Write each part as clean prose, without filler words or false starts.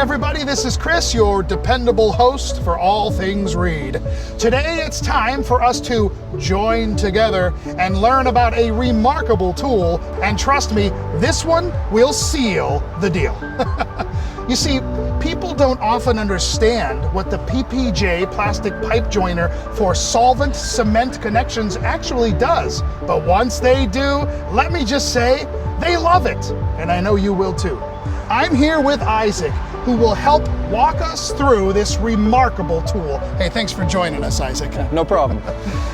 everybody, this is Chris, your dependable host for all things Reed. Today it's time for us to join together and learn about a remarkable tool, and trust me, this one will seal the deal. You see, people don't often understand what the PPJ plastic pipe joiner for solvent cement connections actually does. But once they do, let me just say, they love it. And I know you will too. I'm here with Isaac, who will help walk us through this remarkable tool. Hey, thanks for joining us, Isaac. No problem.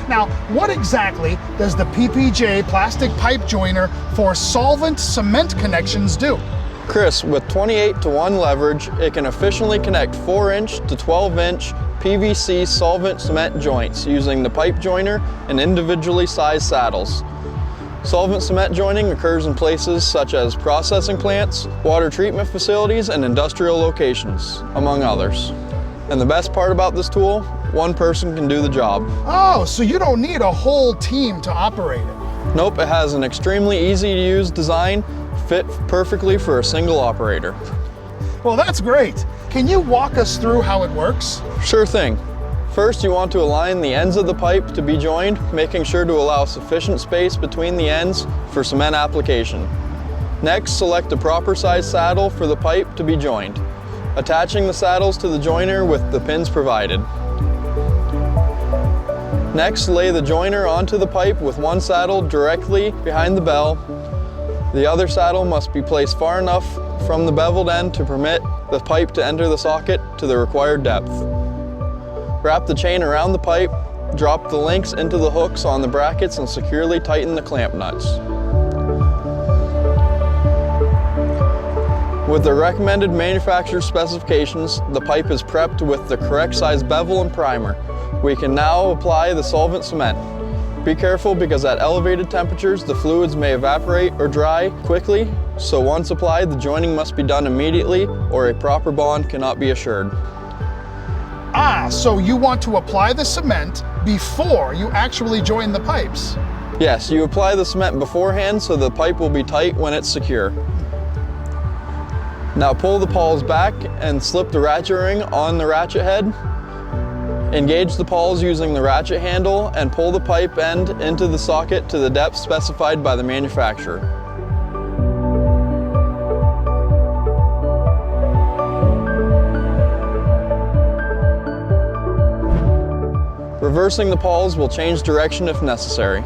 Now, what exactly does the PPJ plastic pipe joiner for solvent cement connections do? Chris, with 28-to-1 leverage, it can efficiently connect 4-inch to 12-inch PVC solvent cement joints using the pipe joiner and individually sized saddles. Solvent cement joining occurs in places such as processing plants, water treatment facilities, and industrial locations, among others. And the best part about this tool, one person can do the job. Oh, so you don't need a whole team to operate it. Nope, it has an extremely easy to use design, fit perfectly for a single operator. Well, that's great. Can you walk us through how it works? Sure thing. First, you want to align the ends of the pipe to be joined, making sure to allow sufficient space between the ends for cement application. Next, select the proper size saddle for the pipe to be joined, attaching the saddles to the joiner with the pins provided. Next, lay the joiner onto the pipe with one saddle directly behind the bell. The other saddle must be placed far enough from the beveled end to permit the pipe to enter the socket to the required depth. Wrap the chain around the pipe, drop the links into the hooks on the brackets, and securely tighten the clamp nuts. With the recommended manufacturer specifications, the pipe is prepped with the correct size bevel and primer. We can now apply the solvent cement. Be careful because at elevated temperatures, the fluids may evaporate or dry quickly, so once applied, the joining must be done immediately or a proper bond cannot be assured. Ah, so you want to apply the cement before you actually join the pipes? Yes, you apply the cement beforehand so the pipe will be tight when it's secure. Now pull the pawls back and slip the ratchet ring on the ratchet head. Engage the pawls using the ratchet handle and pull the pipe end into the socket to the depth specified by the manufacturer. Reversing the pawls will change direction if necessary.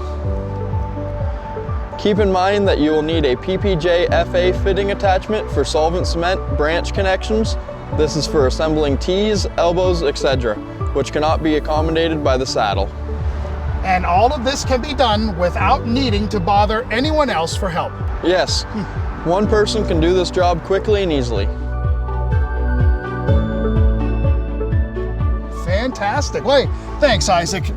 Keep in mind that you will need a PPJ FA fitting attachment for solvent cement branch connections. This is for assembling T's, elbows, etc., which cannot be accommodated by the saddle. And all of this can be done without needing to bother anyone else for help. Yes, one person can do this job quickly and easily. Fantastic. Hey, thanks, Isaac.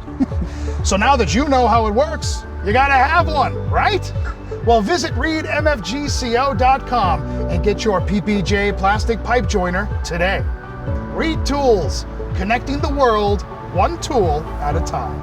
So now that you know how it works, you gotta have one, right? Well, visit readmfgco.com and get your PPJ plastic pipe joiner today. Reed Tools, connecting the world one tool at a time.